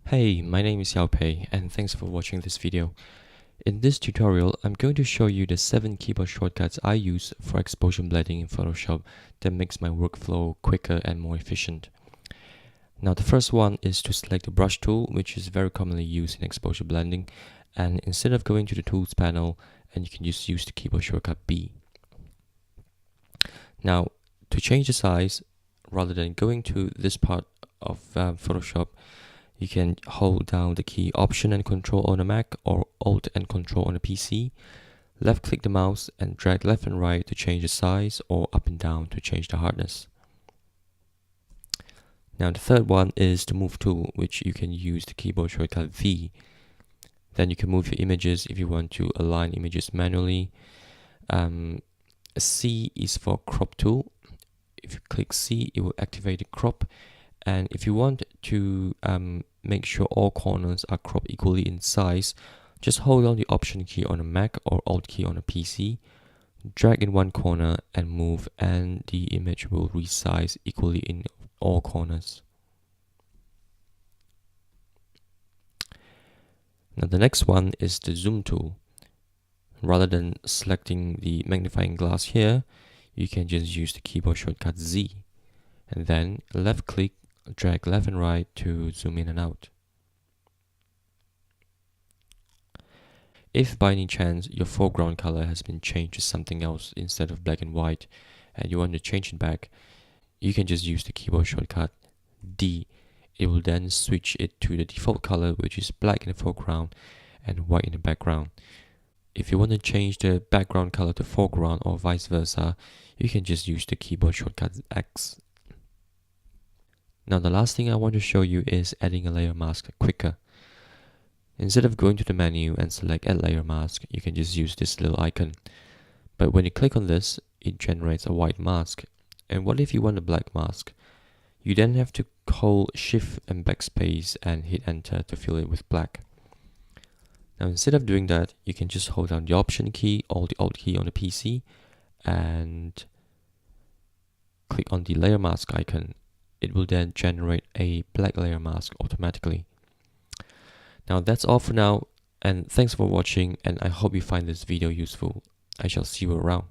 Hey, my name is Yao Pei, and thanks for watching this video. In this tutorial, I'm going to show you the 7 keyboard shortcuts I use for exposure blending in Photoshop that makes my workflow quicker and more efficient. Now, the first one is to select the brush tool, which is very commonly used in exposure blending, and instead of going to the tools panel, and you can just use the keyboard shortcut B. Now, to change the size, rather than going to this part of Photoshop, you can hold down the key Option and Control on a Mac or Alt and Control on a PC. Left click the mouse and drag left and right to change the size, or up and down to change the hardness. Now the third one is the Move tool, which you can use the keyboard shortcut V. Then you can move your images if you want to align images manually. C is for Crop tool. If you click C, it will activate the crop. And if you want to make sure all corners are cropped equally in size, just hold down the Option key on a Mac or Alt key on a PC, drag in one corner and move, and the image will resize equally in all corners. Now the next one is the Zoom tool. Rather than selecting the magnifying glass here, you can just use the keyboard shortcut Z, and then left click, drag left and right to zoom in and out. If by any chance your foreground color has been changed to something else instead of black and white, and you want to change it back, you can just use the keyboard shortcut D. It will then switch it to the default color, which is black in the foreground and white in the background. If you want to change the background color to foreground or vice versa, you can just use the keyboard shortcut X. Now the last thing I want to show you is adding a layer mask quicker. Instead of going to the menu and select Add Layer Mask, you can just use this little icon. But when you click on this, it generates a white mask. And what if you want a black mask? You then have to hold Shift and Backspace and hit Enter to fill it with black. Now instead of doing that, you can just hold down the Option key or the Alt key on the PC and click on the Layer Mask icon. It will then generate a black layer mask automatically. Now that's all for now, and thanks for watching, and I hope you find this video useful. I shall see you around.